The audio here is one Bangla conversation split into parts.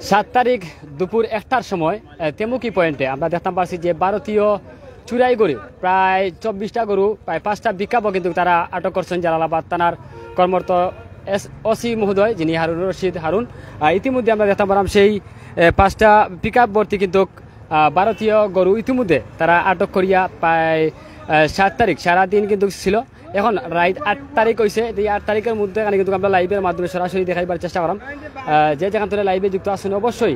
7 তারিখ দুপুর 1টার সময় তেমুকি পয়েন্টে আমরা দেখতে পাচ্ছি যে ভারতীয় চুরাই গরু প্রায় 24টা গরু প্রায় 5টা পিকআপও কিন্তু তারা আটক করছেন জালালাবাদ থানার কর্মরত ওসি মহোদয় যিনি হারুন রশিদ হারুন। ইতিমধ্যে আমরা দেখতে পারলাম সেই 5টা পিকআপ ভর্তি কিন্তু ভারতীয় গরু ইতিমধ্যে তারা আটক করিয়া প্রায় 7 তারিখ সারাদিন কিন্তু ছিল। এখন রাইট 8 তারিখ হয়েছে। এই 8 তারিখের মধ্যে কিন্তু আমরা লাইভের মাধ্যমে সরাসরি দেখাইবার চেষ্টা করলাম। যে যেখান থেকে লাইভে যুক্ত আছেন অবশ্যই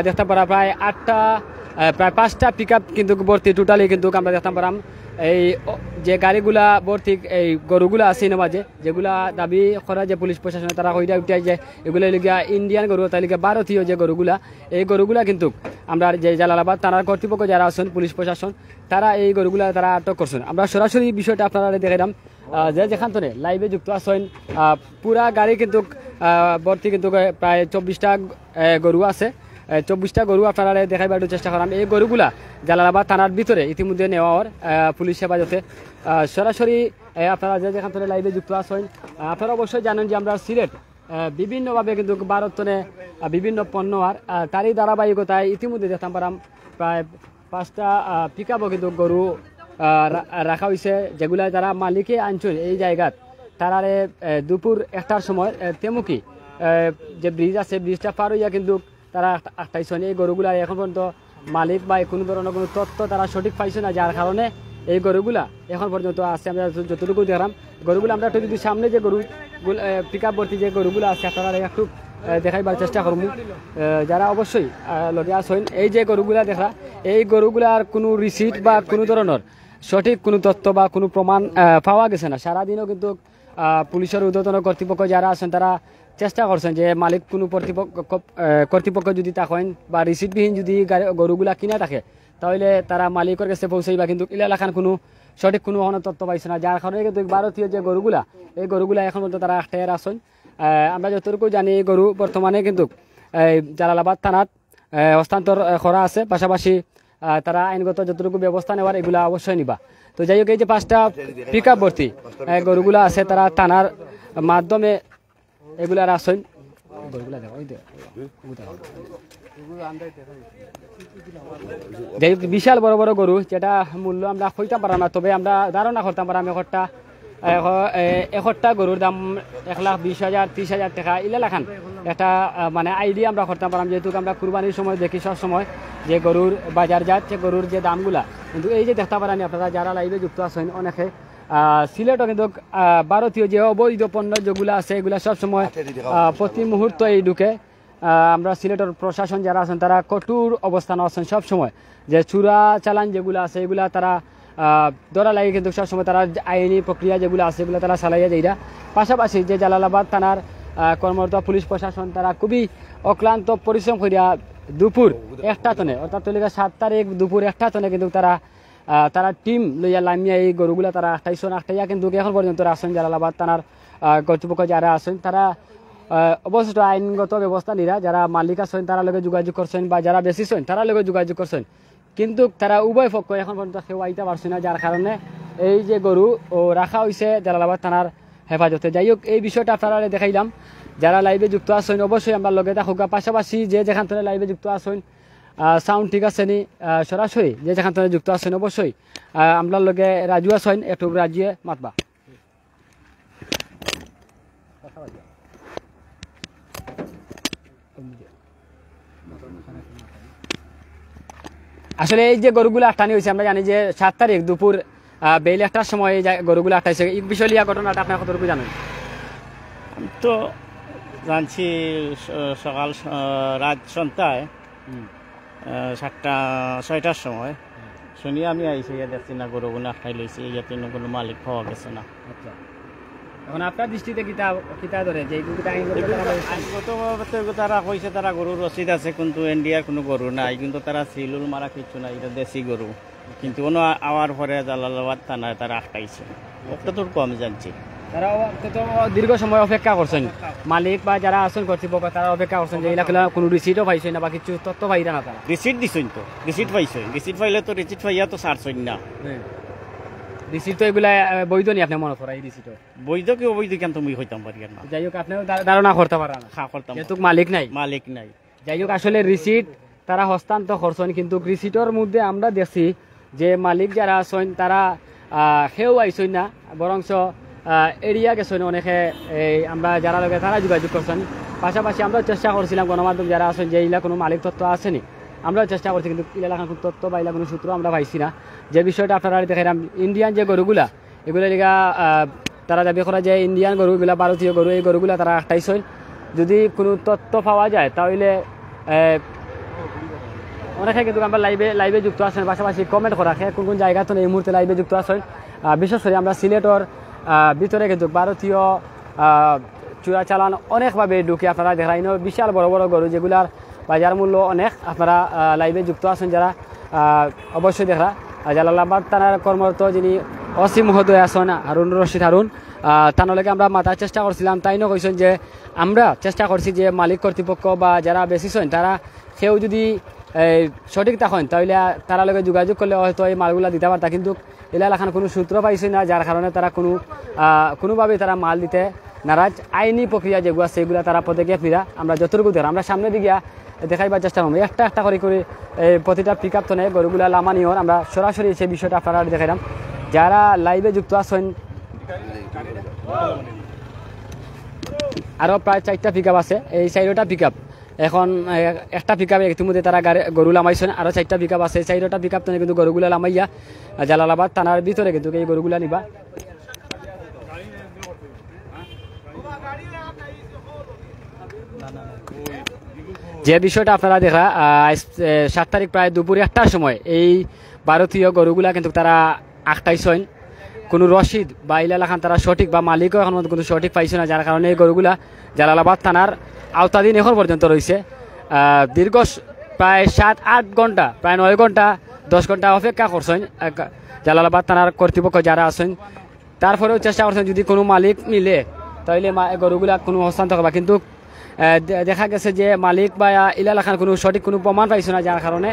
দেখতে পারা প্রায় 5টা পিকআপ কিন্তু ভর্তি টোটালি কিন্তু আমরা দেখতে পারাম। এই যে গাড়িগুলা ভর্তি এই গরুগুলা আছে মাঝে যেগুলা দাবি করা যে পুলিশ প্রশাসনে তারা হইয়া উঠে যে এগুলো লিগা ইন্ডিয়ান গরু তাই লিগা ভারতীয় যে গরুগুলা এই গরুগুলা কিন্তু আমরা যে জালালাবাদ থানার কর্তৃপক্ষ যারা আছেন পুলিশ প্রশাসন তারা এই গরুগুলা তারা আটক করছেন। আমরা সরাসরি বিষয়টা আপনারা দেখাইলাম। যে যেখান থেকে লাইভে যুক্ত আছেন পুরা গাড়ি কিন্তু ভর্তি কিন্তু প্রায় 24টা গরু আছে। 24টা গরু আপনারা দেখাইবার চেষ্টা করলাম। এই গরুগুলা জালালাবাদ থানার ভিতরে ইতিমধ্যে নেওয়ার পুলিশ হেফাজতে সরাসরি আপনারা যে যেখান থেকে লাইভে যুক্ত আছেন আপনারা অবশ্যই জানেন যে আমরা সিলেট বিভিন্নভাবে কিন্তু ভারতনে বিভিন্ন পণ্য আর তারই ধারাবাহিকতায় ইতিমধ্যে দেখতাম পারাম প্রায় 5টা পিকআপও কিন্তু গরু রাখা হয়েছে যেগুলা যারা মালিকে আনছেন এই জায়গাত তারারে দুপুর 1টার সময় তেমুকি যে ব্রিজ আছে ব্রিজটা পার হইয়া কিন্তু তারা আটটাইছেন। এই গরুগুলা এখন পর্যন্ত মালিক বা কোনো ধরনের কোনো তথ্য তারা সঠিক পাইছে না, যার কারণে এই গরুগুলা এখন পর্যন্ত আছে। আমরা যতটুকু দেখলাম গরুগুলো আমরা একটু যদি সামনে যে গরু পিকআপ ভর্তি যে গরুগুলো আছে আপনারা একটু দেখাইবার চেষ্টা করবো। যারা অবশ্যই লগে আসেন এই যে গরুগুলা দেখা এই গরুগুলার কোনো রিসিট বা কোনো ধরনের সঠিক কোনো তথ্য বা কোনো প্রমাণ পাওয়া গেছে না। সারাদিনও কিন্তু পুলিশের ঊর্ধ্বতন কর্তৃপক্ষ যারা আছেন তারা চেষ্টা করছেন যে মালিক কোনো কর্তৃপক্ষ যদি থাকেন বা রিসিটবিহীন যদি গরুগুলা কিনা থাকে তাহলে তারা মালিকের কাছে পৌঁছাইবা, কিন্তু এলাকার কোনো সঠিক কোনো তথ্য পাইছে না, যার কারণে কিন্তু ভারতীয় যে গরুগুলা এই গরুগুলা এখন পর্যন্ত তারা আটটায় আসেন। আমরা যতটুকু জানি এই গরু বর্তমানে কিন্তু জালালাবাদ থানাত হস্তান্তর করা আছে, পাশাপাশি তারা আইনগত যতটুকু ব্যবস্থা নেওয়ার এগুলা অবশ্যই নিবা। তো যাই হোক এই যে 5টা পিকআপ ভর্তি গরুগুলা আছে তারা থানার মাধ্যমে এগুলার আসেন। বিশাল বড় বড় গরু যেটা মূল্য আমরা কইতে পারলাম না, তবে আমরা ধারণা করতাম পারাম একটা গরুর দাম 1,20,000 30,000 টাকা ইলা লাখান একটা মানে আইডিয়া আমরা করতে পারলাম, যেহেতু আমরা কুরবানির সময় দেখি সব সময় যে গরুর বাজার যাচ্ছে গরুর যে দামগুলা। কিন্তু এই যে দেখতে পারেন আপনারা যারা লাইভে যুক্ত আছেন অনেকে সিলেটও কিন্তু ভারতীয় যে অবৈধ পণ্য যেগুলো আছে এগুলা সবসময় প্রতি মুহূর্ত এই ঢুকে। আমরা সিলেটের প্রশাসন যারা আছেন তারা কঠোর অবস্থান আছেন সবসময়, যে চূড়া চালান যেগুলো আছে এগুলা তারা ধরা লাগে, কিন্তু সবসময় তারা আইনি প্রক্রিয়া যেগুলো আছে এগুলো তারা চালাইয়া যাইরা। পাশাপাশি যে জালালাবাদ থানার কর্মরত পুলিশ প্রশাসন তারা খুবই অক্লান্ত পরিশ্রম করিয়া দুপুর 1টা তনে অর্থাৎ 7 তারিখ দুপুর 1টা তনে কিন্তু তারা টিম লইয়া লামিয়া এই গরুগুলা তারা আটটাইয়া কিন্তু এখন পর্যন্ত আসেন জালালাবাদ থানার কর্তৃপক্ষ যারা আছেন তারা অবশ্যই আইনগত ব্যবস্থা নিরা। যারা মালিক আছেন তারা লগে যোগাযোগ করছেন বা যারা বেশিছেন তারা লগে যোগাযোগ করছেন, কিন্তু তারা উভয় পক্ষ এখন পর্যন্ত কেউ আইতে পারছে না, যার কারণে এই যে গরু রাখা হয়েছে জালালাবাদ থানার হেফাজতে। যাই হোক এই বিষয়টা আপনারা দেখাইলাম। যারা লাইভে যুক্ত আছেন অবশ্যই আমরা লগে থাকুক, পাশাপাশি যে যেখান থেকে লাইভে যুক্ত আছেন সাউন্ড ঠিক আছে নি সরাসরি যে যেখান থেকে যুক্ত আছেন অবশ্যই আমরা লগে রাজু আছেন একটু রাজিয়ে মাতবা। আসলে এই যে গরুগুলো আটটানি হয়েছে আমরা জানি যে 7 তারিখ দুপুর বেল 1টার সময় গরুগুলো আটটাইছে। এই বিষয় লিয়া ঘটনাটা আপনার কতটুকু জানেন? তো জানছি সকাল রাত সন্ধ্যায় 6টার সময় শুনি আমি আইসি দেখছি না গরুগুলো আটটাই লইছি, ইয়াতে কোনো মালিক পাওয়া গেছে না। আচ্ছা, এখন আপনার দৃষ্টিতে কিতা ধরে যে তারা কইছে তারা গরুর রসিদ আছে কিন্তু ইন্ডিয়ার কোনো গরু নাই, কিন্তু তারা সিলুল মারা কিছু নাই, এটা দেশি গরু। কিন্তু কোনো আওয়ার পরে জালালাবাদ থানায় তারা আটকাইছে, একটা তোর কম জানছি। তারা তো দীর্ঘ সময় অপেক্ষা করছেন, মালিক বা যারা আছেন কর্তৃপক্ষ তারা অপেক্ষা করছেন যে এলাকা কোনো রিসিটও পাইছে না বা কিছু তথ্য পাইরা না। তারা রিসিট দিছেন তো, রিসিট পাইছে, রিসিট পাইলে তো রিসিট পাইয়া তো ছাড়ছেন না। রিসিট তো এগুলা বৈধ নি আপনি মনে করা? এই রিসিট বৈধ কি অবৈধ কেন তুমি হইতাম পারি না। যাই হোক আপনি ধারণা করতে পারেন? হ্যাঁ করতাম, যেহেতু মালিক নাই। মালিক নাই যাই হোক আসলে রিসিট তারা হস্তান্তর করছেন, কিন্তু রিসিটের মধ্যে আমরা দেখছি যে মালিক যারা আছেন তারা সেও আইসেন না, বরংস এরিয়া গেছেন অনেকে। আমরা যারা লগে তারা যোগাযোগ করছেন। পাশাপাশি আমরা চেষ্টা করছিলাম গণমাধ্যম যারা আছেন যে ইলা কোনো মালিক তত্ত্ব আসেনি, আমরাও চেষ্টা করছি, কিন্তু ইলা কোনো তত্ত্ব বা ইলা কোনো সূত্র আমরা পাইছি না। যে বিষয়টা আপনারা দেখাইলাম ইন্ডিয়ান যে গরুগুলা এগুলো লিগা তারা দাবি করা যে ইন্ডিয়ান গরুগুলা ভারতীয় গরু, এই গরুগুলা তারা আটটাইছেন। যদি কোনো তথ্য পাওয়া যায় তাহলে অনেকে কিন্তু আমরা লাইভে যুক্ত আছেন, পাশাপাশি কমেন্ট করা কোন কোন জায়গা তো এই মুহূর্তে লাইভে যুক্ত আছেন। বিশেষ করে আমরা সিলেটর ভিতরে কিন্তু ভারতীয় চূড়া চালান অনেকভাবে ঢুকে আপনারা দেখাইন, বিশাল বড় বড় গরু যেগুলার বাজার মূল্য অনেক। আপনারা লাইভে যুক্ত আছেন যারা অবশ্যই দেখা। জালালাবাদ থানার কর্মরত যিনি অসীম মহোদয় আছেন হারুন রশিদ হারুন, তানলৈকে আমরা মাতার চেষ্টা করছিলাম। তাইনও কইছেন যে আমরা চেষ্টা করছি যে মালিক কর্তৃপক্ষ বা যারা বেশিছেন তারা সেও যদি সঠিক থাকেন তাহলে তারা লগে যোগাযোগ করলে হয়তো এই মালগুলা দিতে পারতা, কিন্তু এলাকান কোনো সূত্র পাইছে না, যার কারণে তারা কোনোভাবে তারা মাল দিতে নারাজ। আইনি প্রক্রিয়া যেগুলো আছে সেগুলো তারা পদক্ষেপ নিরা আমরা যতটুকু ধর আমরা সামনে দিকে দেখাইবার চেষ্টা করবো। একটা একটা করে প্রতিটা পিক আপ তো নেই গরুগুলা লামানিওর আমরা সরাসরি সেই বিষয়টা আপনারা দেখাইলাম। যারা লাইভে যুক্ত আছেন আরও প্রায় 4টা পিক আপ আছে, এই 4টা পিক আপ এখন একটা পিক আপে ইতিমধ্যে তারা গরু লামাইছেন, আরও 4টা পিক আপ আছে। 4টা পিক আপ তো কিন্তু গরুগুলা লামাইয়া জালালাবাদ থানার ভিতরে কিন্তু এই গরুগুলা নিবা। যে বিষয়টা আপনারা দেখা 7 তারিখ প্রায় দুপুর 1টার সময় এই ভারতীয় গরুগুলা কিন্তু তারা আটটাইছেন। কোনো রসিদ বা ইলাখান তারা সঠিক বা মালিকও এখন কোনো সঠিক পাইছে না, যার কারণে এই গরুগুলা জালালাবাদ থানার আওতাধীন এখন পর্যন্ত রয়েছে। দীর্ঘ প্রায় 7-8 ঘন্টা প্রায় 9 ঘন্টা 10 ঘন্টা অপেক্ষা করছেন জালালাবাদ থানার কর্তৃপক্ষ যারা আছেন। তারপরেও চেষ্টা করছেন যদি কোনো মালিক মিলে তাহলে গরুগুলা কোনো হস্তান্তর করবা, কিন্তু দেখা গেছে যে মালিক বা ইলাখান কোনো সঠিক কোনো প্রমাণ পাইছে না, যার কারণে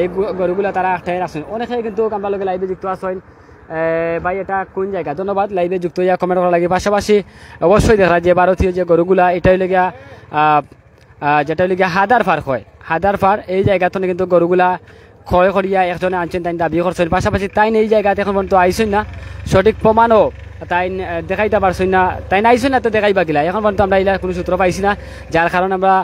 এই গরুগুলা তারা আটটাই রাখছেন। অনেকে কিন্তু আমরা লোকে লাইভে যুক্ত আছেন। ভাই এটা কোন জায়গা? ধন্যবাদ লাইভে যুক্ত হইয়া কমেন্ট করা লাগে। পাশাপাশি অবশ্যই দেখা যে ভারতীয় যে গরুগুলা এটাই লেগিয়া যেটা লেগিয়া হাদার ফার হয়, হাদার ফার এই জায়গাতে কিন্তু গরুগুলা ক্ষয় করিয়া একজনে আনছেন, তাই দাবি করছেন। পাশাপাশি তাই এই জায়গাতে এখন পর্যন্ত আইসেন না, সঠিক প্রমাণও তাই দেখাইতে পারছেন না, তাই আইসেন না তো দেখাইবা গিলা এখন পর্যন্ত আমরা এলাকার কোনো সূত্র পাইছি না, যার কারণে আমরা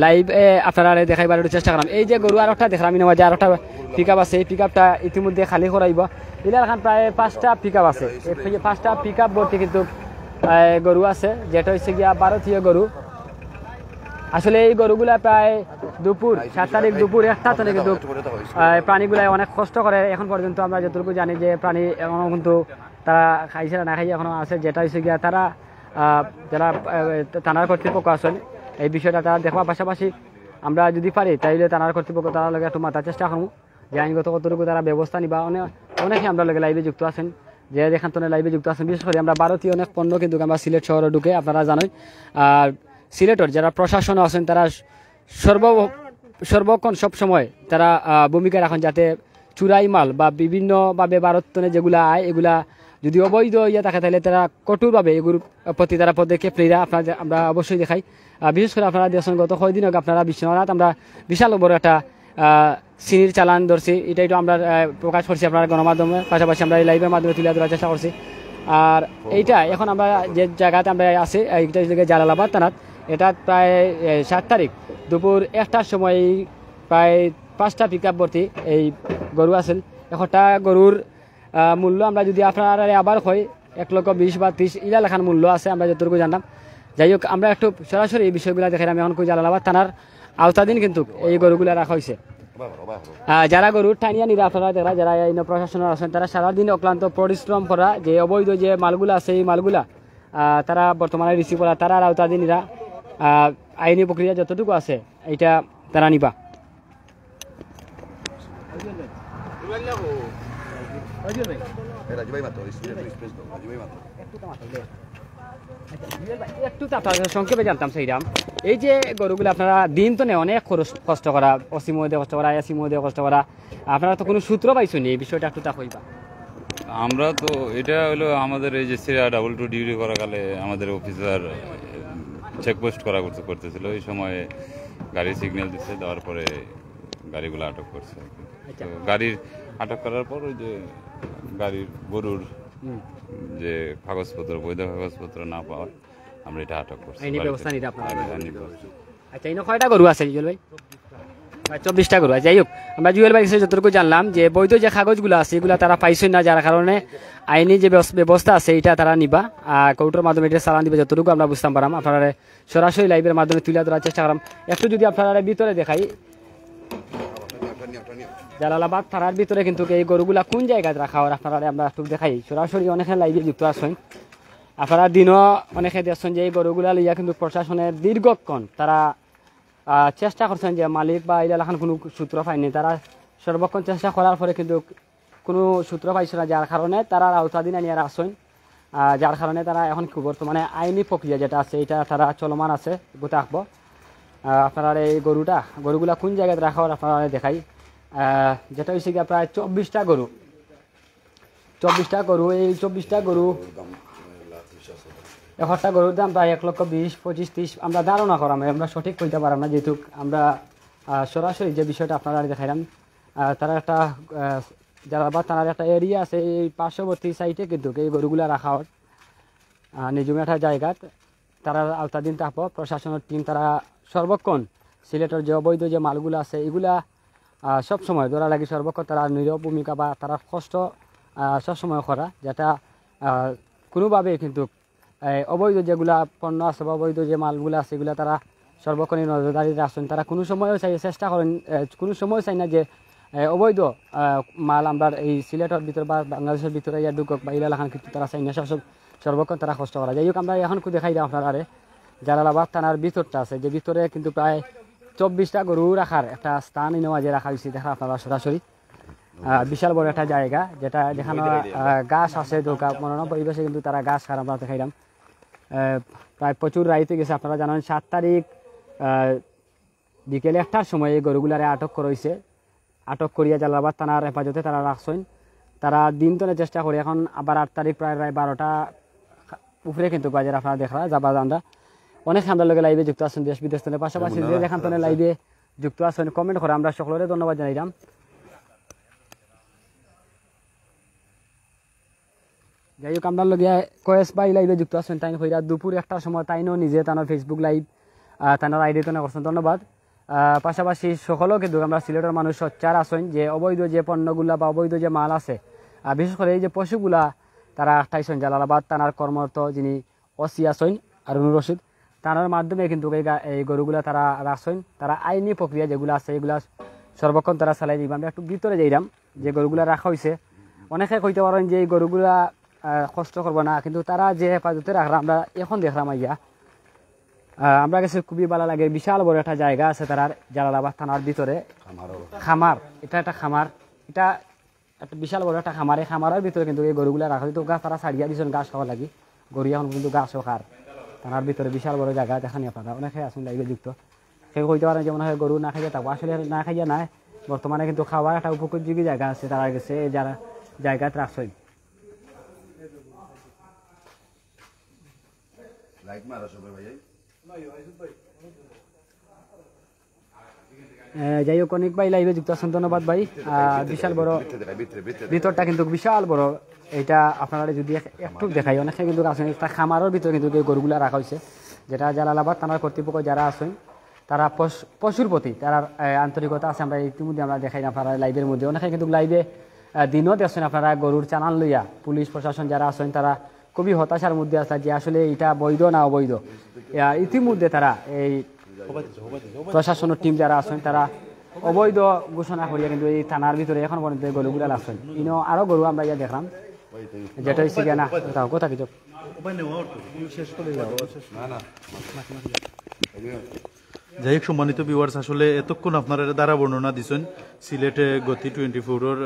লাইভ আপনারা দেখাইবার একটু চেষ্টা করলাম। এই যে গরু আর একটা দেখলাম যে আর একটা পিক আপ আছে, এই পিক আপটা ইতিমধ্যে খালি করাইব। এলাকান প্রায় 5টা পিক আপ আছে, এই 5টা পিক আপ ভর্তি কিন্তু গরু আছে, যেটা হচ্ছে গিয়া ভারতীয় গরু। আসলে এই গরুগুলা প্রায় দুপুর 7 তারিখ দুপুর 1টা তো কিন্তু প্রাণীগুলা অনেক কষ্ট করে। এখন পর্যন্ত আমরা যতটুকু জানি যে প্রাণী এখনো কিন্তু তারা খাইছে না খাইয়ে এখনো আছে, যেটা হচ্ছে গিয়া তারা যারা থানার কর্তৃপক্ষ আছেন এই বিষয়টা তারা দেখবার। পাশাপাশি আমরা যদি পারি তাইলে থানার কর্তৃপক্ষ তারা লগে একটু মাথার চেষ্টা করবো যে আইনগত কতটুকু তারা ব্যবস্থা নিবা। অনেকে আমরা লগে লাইভে যুক্ত আছেন, যে যেখান থেকে লাইভে যুক্ত আছেন। বিশেষ করে আমরা ভারতীয় অনেক পণ্য কিন্তু আমরা সিলেট শহরে ঢুকে আপনারা জানেন। আর সিলেটের যারা প্রশাসন আছেন তারা সর্বক্ষণ সবসময় তারা ভূমিকা রাখেন যাতে চুরাই মাল বা বিভিন্নভাবে ভারতনে যেগুলা আয় এগুলা যদি অবৈধ ইয়ে থাকে তাহলে তারা কঠোরভাবে এগুলোর প্রতি তারা পদক্ষেপ নেয়। আমরা অবশ্যই দেখাই। বিশেষ করে আপনারা দেখছেন গত কয়েকদিন আগে আপনারা বিশ্বনাথ আমরা বিশাল বড় একটা চিনির চালান ধরছি, এটাই তো আমরা প্রকাশ করছি আপনার গণমাধ্যমে। পাশাপাশি আমরা এই লাইভের মাধ্যমে তুলে ধরার চেষ্টা করছি। আর এইটা এখন আমরা যে জায়গাতে আমরা আছি এইটা হচ্ছে জালালাবাদ থানাত। এটা প্রায় 7 তারিখ দুপুর 1টার সময় প্রায় 5টা পিক আপ ভর্তি এই গরু আছেন। একটা গরুর মূল্য আমরা যদি আপনারা আবার হয় 1,20,000 বা 30 ইলা লেখার মূল্য আছে আমরা যতটুকু জানলাম। যাই হোক আমরা একটু সরাসরি এই বিষয়গুলো দেখে আমি এখন জালালাবাদ থানার আওতাধীন কিন্তু এই গরুগুলো রাখা হয়েছে। যারা গরু টানিয়া নিরা আপনারা যারা যারা আইন প্রশাসনের আছেন তারা সারাদিন অক্লান্ত পরিশ্রম করা যে অবৈধ যে মালগুলা আছে এই মালগুলা তারা বর্তমানে রিসিভ করা তারা আওতাধীন নিরা আইনি প্রক্রিয়া যতটুকু আছে এইটা তারা নিবা। একটু সংক্ষেপে জানতাম সেইরাম এই যে গরুগুলো আপনারা দিন তো নেই অনেক কষ্ট করা, অসীম দিয়ে কষ্ট করা, আসিম দিয়ে কষ্ট করা, আপনারা তো কোনো সূত্র পাইছেন এই বিষয়টা একটু তা হইবা। আমরা তো এটা হলো আমাদের এই যে সিরা 22 ডিউটি করাকালে আমাদের অফিসার চেকপোস্ট করতেছিল। ওই সময় গাড়ির সিগন্যাল দিচ্ছে, দেওয়ার পরে গাড়িগুলো আটক করছে আর কি। আচ্ছা। তো গাড়ির আটক করার পর ওই যে গাড়ির গরুর যে কাগজপত্র, বৈধ কাগজপত্র না পাওয়া, আমরা এটা আটক করছি। আইনি ব্যবস্থা নিতে আপনারা? আইনি ব্যবস্থা। আচ্ছা, এই কয়টা গরু আছে জুয়েল ভাই? 24টা গরু। যাই হোক, আমরা জুয়েল ভাই কাছে যতটুকু জানলাম যে বৈধ যে কাগজগুলো আছে এগুলো তারা পাইছেন না, যার কারণে আইনি যে ব্যবস্থা আছে এটা তারা নিবা কোর্টের মাধ্যমে এটা চালান দিবে, যতটুকু আমরা বুঝতাম পারাম। আপনারা সরাসরি লাইভের মাধ্যমে তুলে ধরার চেষ্টা করাম। একটু যদি আপনারা ভিতরে দেখাই, জালালাবাদ থানার ভিতরে কিন্তু এই গরুগুলা কোন জায়গায় রাখা হয় আপনারা আমরা একটু দেখাই। সরাসরি অনেকে লাইভে যুক্ত আছেন, আপনারা দিনও অনেকে দেখছেন যে এই গরুগুলা লইয়া কিন্তু প্রশাসনের দীর্ঘক্ষণ তারা চেষ্টা করছেন যে মালিক বা এলাকার কোনো সূত্র পায়নি। তারা সর্বক্ষণ চেষ্টা করার পরে কিন্তু কোনো সূত্র পাইছে না, যার কারণে তারা আওতাধীন নিয়ে আসেন, যার কারণে তারা এখন বর্তমানে আইনি প্রক্রিয়া যেটা আছে এটা তারা চলমান আছে, গোটা আঁকবো। আপনারা এই গরুগুলা কোন জায়গায় রাখা হয় আপনারা দেখাই। যেটা হচ্ছে গিয়ে প্রায় 24টা গরু, এই 24টা গরু, একটা গরুর দাম প্রায় 1,20,000, 25, 30 আমরা ধারণা করাম, আমরা সঠিক কইতে পারাম না, যেহেতু আমরা সরাসরি যে বিষয়টা আপনারা দেখাইলাম। তারা একটা জালালাবাদ থানার একটা এরিয়া আছে, এই পার্শ্ববর্তী সাইটে কিন্তু এই গরুগুলা রাখা হয় নিজুম একটা জায়গা। তারা আওতাধীন থাকবো প্রশাসনের টিম, তারা সর্বক্ষণ সিলেটের যে অবৈধ যে মালগুলো আছে এগুলা সবসময় ধরা লাগে, সর্বক্ষণ তারা নীরব ভূমিকা বা তারা কষ্ট সবসময় করা, যেটা কোনোভাবে কিন্তু অবৈধ যেগুলা পণ্য আছে বা অবৈধ যে মালগুলো আছে এগুলা তারা সর্বক্ষণই নজরদারি রাখছেন। তারা কোনো সময়ও চেষ্টা করেন, কোনো সময় চাই না যে অবৈধ মাল আমরা এই সিলেটের ভিতরে বা বাংলাদেশের ভিতরে ইয়া ঢুকক বা এলাকান কিন্তু তারা চাই না, সর্বক্ষণ তারা কষ্ট করা। যাই হোক, আমরা এখন দেখাই দিই আপনারা জালালাবাদ থানার ভিতরটা আছে, যে ভিতরে কিন্তু প্রায় 24টা গরু রাখার একটা স্থান নেওয়াজে রাখা হয়েছে। দেখা আপনারা সরাসরি বিশাল বড় একটা জায়গা, যেটা যেখানে গাছ আছে, মনোরম পরিবেশে কিন্তু তারা গাছ খার আমরা দেখাইলাম। প্রায় প্রচুর রাইতে গেছে। আপনারা জানেন 7 তারিখ বিকেলে 1টার সময় এই গরুগুলারে আটক করা হয়েছে। আটক করিয়া জালালাবাদ থানার হেফাজতে তারা রাখছেন। তারা দিন তলে চেষ্টা করে, এখন আবার 8 তারিখ প্রায় 12টা উপরে কিন্তু বাজার আপনারা দেখা যাবা। আমরা অনেক আমরা লোকে লাইভে যুক্ত আছেন দেশ বিদেশ থেকে, পাশাপাশি যে যেখান থেকে লাইভে যুক্ত আছেন কমেন্ট করে আমরা সকলের ধন্যবাদ জানাইলাম। যাই হোক, আমরা লোক কয়েস বাই লাইভে যুক্ত আছেন, তাই হইরা দুপুর 1টার সময় তাইনও নিজে তার ফেসবুক লাইভ তার আইডি তো করছেন, ধন্যবাদ। পাশাপাশি সকলেও কিন্তু আমরা সিলেটের মানুষ সোচ্চার আছেন যে অবৈধ যে পণ্যগুলা বা অবৈধ যে মাল আছে, বিশেষ করে এই যে পশুগুলা তারা আটটাইছেন। জালালাবাদ থানার কর্মরত যিনি ওসি আছেন হারুনুর রশিদ, তার মাধ্যমে কিন্তু এই গরুগুলা তারা রাখছেন। তারা আইনি প্রক্রিয়া যেগুলো আছে এগুলা সর্বক্ষণ তারা চালাই দিবে। আমরা একটু ভিতরে যাইলাম, যে গরুগুলা রাখা হয়েছে। অনেকে কইতে পারেন যে এই গরুগুলা কষ্ট করবো না, কিন্তু তারা যে হেফাজতে রাখলাম আমরা এখন দেখলাম আইয়া আমরা কাছে খুবই ভালো লাগে। বিশাল বড় একটা জায়গা আছে তার জালালাবাদ থানার ভিতরে, খামার, এটা একটা খামার, এটা একটা বিশাল বড় একটা খামার। এই খামারের ভিতরে কিন্তু এই গরুগুলা রাখা হয়তো গাছ তারা ছাড়িয়া দিচ্ছেন ঘাস খাওয়া লাগি। গরু এখন কিন্তু ঘাসও খার। থানার ভিতরে বিশাল বড় জায়গা দেখানি আপনারা, অনেকে আসুন লাইভে যুক্ত। কেউ কইতে পারেন যে মনে হয় গরু না খাইয়া থাকবো, আসলে না খাইয়া নাই, বর্তমানে কিন্তু খাওয়ার একটা উপযোগী জায়গা আছে তারা গেছে যারা জায়গাতে রাখছেন। যাই হোক, অনেক ভাই লাইভে যুক্ত আছেন, ধন্যবাদ ভাই। বিশাল বড় ভিতরটা কিন্তু বিশাল বড়, এটা আপনারা যদি একটু দেখাই। অনেকে কিন্তু আছেন একটা খামারের ভিতরে কিন্তু গরুগুলা রাখা হয়েছে, যেটা জালালাবাদ থানার কর্তৃপক্ষ যারা আছেন তারা পশুর প্রতি তার আন্তরিকতা আছে। আমরা ইতিমধ্যে আমরা দেখাই আপনারা লাইভের মধ্যে। অনেকে কিন্তু লাইভে দিনও দেখছেন আপনারা গরুর চালান লইয়া পুলিশ প্রশাসন যারা আছেন তারা খুবই হতাশার মধ্যে আছে যে আসলে এটা বৈধ না অবৈধ। ইতিমধ্যে তারা এই প্রশাসনের টিম যারা আছেন তারা অবৈধ ঘোষণা করিয়া কিন্তু এই থানার ভিতরে এখন পর্যন্ত গরুগুলা আছেন। ইনো আরো গরু আমরা ইয়া দেখলাম, যেটা হচ্ছে গিয়া না কোথা কিছু যাই হোক, সম্মানিত ভিউয়ার্স, আসলে এতক্ষণ আপনারা দ্বারা বর্ণনা দিচ্ছেন সিলেটে গতি 24-এর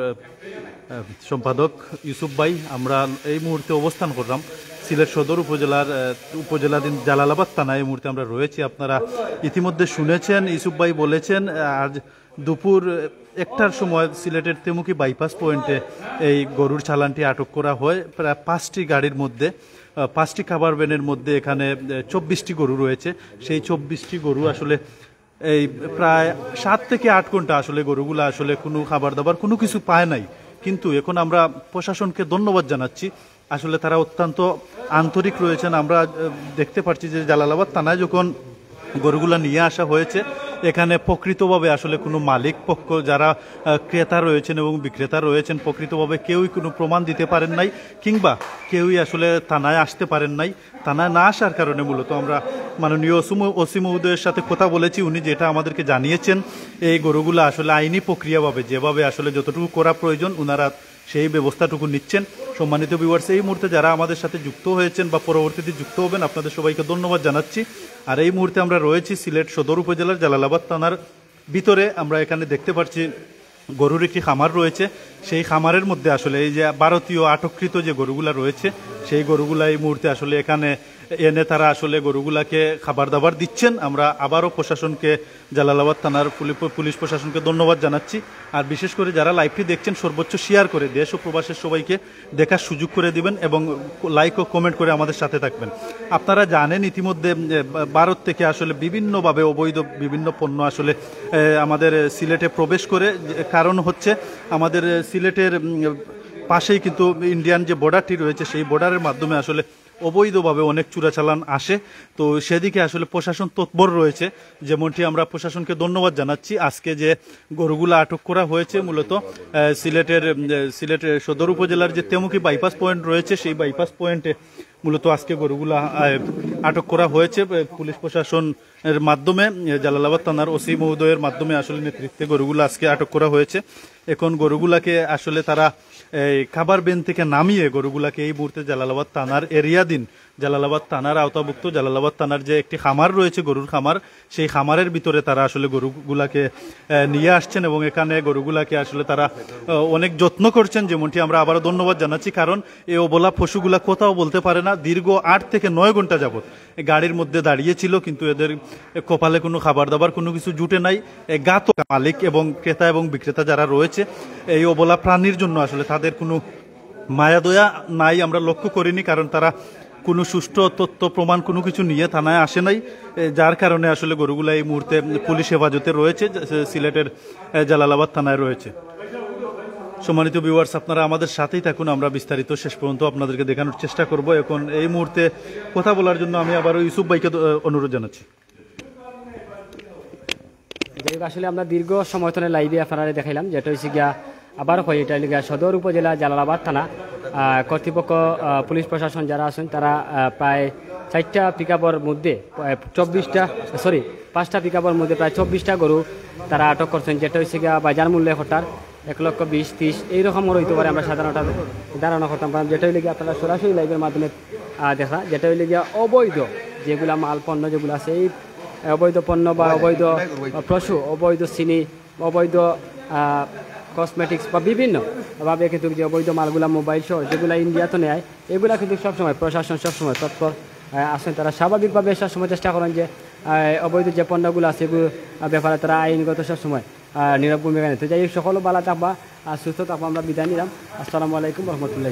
সম্পাদক ইউসুফ ভাই। আমরা এই মুহূর্তে অবস্থান করলাম সিলেট সদর উপজেলাধীন জালালাবাদ থানায়। এই মুহূর্তে আমরা রয়েছি। আপনারা ইতিমধ্যে শুনেছেন ইউসুফ ভাই বলেছেন আজ দুপুর 1টার সময় সিলেটের তেমুকি বাইপাস পয়েন্টে এই গরুর চালানটি আটক করা হয়। প্রায় 5টি গাড়ির মধ্যে 5টি খাবার ভ্যানের মধ্যে এখানে 24টি গরু রয়েছে। সেই 24টি গরু আসলে এই প্রায় 7 থেকে 8 ঘন্টা আসলে গরুগুলা আসলে কোনো খাবার দাবার কোনো কিছু পায় নাই। কিন্তু এখন আমরা প্রশাসনকে ধন্যবাদ জানাচ্ছি, আসলে তারা অত্যন্ত আন্তরিক রয়েছেন। আমরা দেখতে পাচ্ছি যে জালালাবাদ থানায় যখন গরুগুলা নিয়ে আসা হয়েছে, এখানে প্রকৃতভাবে আসলে কোনো মালিক পক্ষ যারা ক্রেতা রয়েছেন এবং বিক্রেতা রয়েছেন প্রকৃতভাবে কেউই কোনো প্রমাণ দিতে পারেন নাই, কিংবা কেউই আসলে থানায় আসতে পারেন নাই। থানায় না আসার কারণে মূলত আমরা মাননীয় ওসি মহোদয়ের সাথে কথা বলেছি, উনি যেটা আমাদেরকে জানিয়েছেন এই গরুগুলা আসলে আইনি প্রক্রিয়াভাবে যেভাবে আসলে যতটুকু করা প্রয়োজন ওনারা সেই ব্যবস্থাটুকু নিচ্ছেন। সম্মানিত ভিউয়ার্স, এই মুহূর্তে যারা আমাদের সাথে যুক্ত হয়েছেন বা পরবর্তীতে যুক্ত হবেন আপনাদের সবাইকে ধন্যবাদ জানাচ্ছি। আর এই মুহূর্তে আমরা রয়েছি সিলেট সদর উপজেলার জালালাবাদ থানার ভিতরে। আমরা এখানে দেখতে পাচ্ছি গরুর একটি খামার রয়েছে, সেই খামারের মধ্যে আসলে এই যে ভারতীয় আটককৃত যে গরুগুলা রয়েছে সেই গরুগুলা এই মুহূর্তে আসলে এখানে এনে তারা আসলে গরুগুলাকে খাবার দাবার দিচ্ছেন। আমরা আবারও প্রশাসনকে, জালালাবাদ থানার পুলিশ প্রশাসনকে ধন্যবাদ জানাচ্ছি। আর বিশেষ করে যারা লাইভটি দেখছেন সর্বোচ্চ শেয়ার করে দেশ ও প্রবাসের সবাইকে দেখার সুযোগ করে দিবেন এবং লাইক ও কমেন্ট করে আমাদের সাথে থাকবেন। আপনারা জানেন ইতিমধ্যে ভারত থেকে আসলে বিভিন্নভাবে অবৈধ বিভিন্ন পণ্য আসলে আমাদের সিলেটে প্রবেশ করে। কারণ হচ্ছে আমাদের সিলেটের পাশেই কিন্তু ইন্ডিয়ান যে বর্ডারটি রয়েছে সেই বর্ডারের মাধ্যমে আসলে অবৈধভাবে অনেক চোরাচালান আসে। তো সেদিকে আসলে প্রশাসন তৎপর রয়েছে, যেমনটি আমরা প্রশাসনকে ধন্যবাদ জানাচ্ছি। আজকে যে গরুগুলো আটক করা হয়েছে মূলত সিলেট সদর উপজেলার যে তেমুকি বাইপাস পয়েন্ট রয়েছে সেই বাইপাস পয়েন্টে মূলত আজকে গরুগুলা আটক করা হয়েছে পুলিশ প্রশাসনের মাধ্যমে, জালালাবাদ থানার ওসি মহোদয়ের মাধ্যমে আসলে নেতৃত্বে গরুগুলা আজকে আটক করা হয়েছে। এখন গরুগুলাকে আসলে তারা খাবার বেন থেকে নামিয়ে গরুগুলাকে এই মুহূর্তে জালালাবাদ থানার এরিয়াধীন, জালালাবাদ থানার আওতাভুক্ত জালালাবাদ থানার যে একটি খামার রয়েছে গরুর খামার, সেই খামারের ভিতরে তারা আসলে গরুগুলাকে নিয়ে আসছেন এবং এখানে গরুগুলাকে আসলে তারা অনেক যত্ন করছেন, যেমনটি আমরা আবারও ধন্যবাদ জানাচ্ছি। কারণ এই অবলা পশুগুলা কোথাও বলতে পারে না, দীর্ঘ 8 থেকে 9 ঘন্টা যাবত গাড়ির মধ্যে দাঁড়িয়েছিল, কিন্তু এদের কপালে কোনো খাবার দাবার কোনো কিছু জুটে নাই। গাত মালিক এবং ক্রেতা এবং বিক্রেতা যারা রয়েছে এই অবলা প্রাণীর জন্য আসলে তাদের কোনো মায়া দয়া নাই আমরা লক্ষ্য করিনি, কারণ তারা কোনো সুষ্ঠু তথ্য প্রমাণ কোনো কিছু নিয়ে থানায় আসে নাই, যার কারণে আসলে গরুগুলা এই মুহূর্তে পুলিশ হেফাজতে রয়েছে, সিলেটের জালালাবাদ থানায় রয়েছে। সম্মানিত ভিউয়ার্স, আপনারা আমাদের সাথেই থাকুন, আমরা বিস্তারিত শেষ পর্যন্ত আপনাদেরকে দেখানোর চেষ্টা করব। এখন এই মুহূর্তে কথা বলার জন্য আমি আবারও ইউসুফ ভাইকে অনুরোধ জানাচ্ছি। আসলে আমরা দীর্ঘ সময় ধরে লাইভে আপনারা দেখাইলাম, যেটা হচ্ছে গিয়া আবার হয় এটা লিগা সদর উপজেলা জালালাবাদ থানা কর্তৃপক্ষ পুলিশ প্রশাসন যারা আছেন তারা প্রায় 4টা পিকআপের মধ্যে 5টা পিকআপের মধ্যে প্রায় 24টা গরু তারা আটক করছেন, যেটা হচ্ছে গিয়া বাজার মূল্য হঠাৎ 1,20,30 এইরকমও রইতে পারে। আমরা সাধারণত ধারণা করতাম পারলাম, যেটা হইলে গিয়ে আপনারা সরাসরি লাইভের মাধ্যমে দেখা, যেটা হইলে গিয়া অবৈধ যেগুলা মাল পণ্য যেগুলো আছে এই অবৈধ পণ্য বা অবৈধ পশু, অবৈধ চিনি, অবৈধ কসমেটিক্স বা বিভিন্নভাবে কিন্তু যে অবৈধ মালগুলা মোবাইল সহ যেগুলো ইন্ডিয়াতে নেয় এগুলা কিন্তু সবসময় প্রশাসন সবসময় তৎপর আসেন। তারা স্বাভাবিকভাবে সবসময় চেষ্টা করেন যে অবৈধ যে পণ্যগুলো আছে এগুলো ব্যাপারে তারা আইনগত সবসময় নীরব ভূমিকা নিতে। যাই হোক, সকল ভালো থাকবা আর সুস্থ থাকবো, আমরা বিদায় নিলাম। আসসালামু আলাইকুম রহমতুল্লাহ।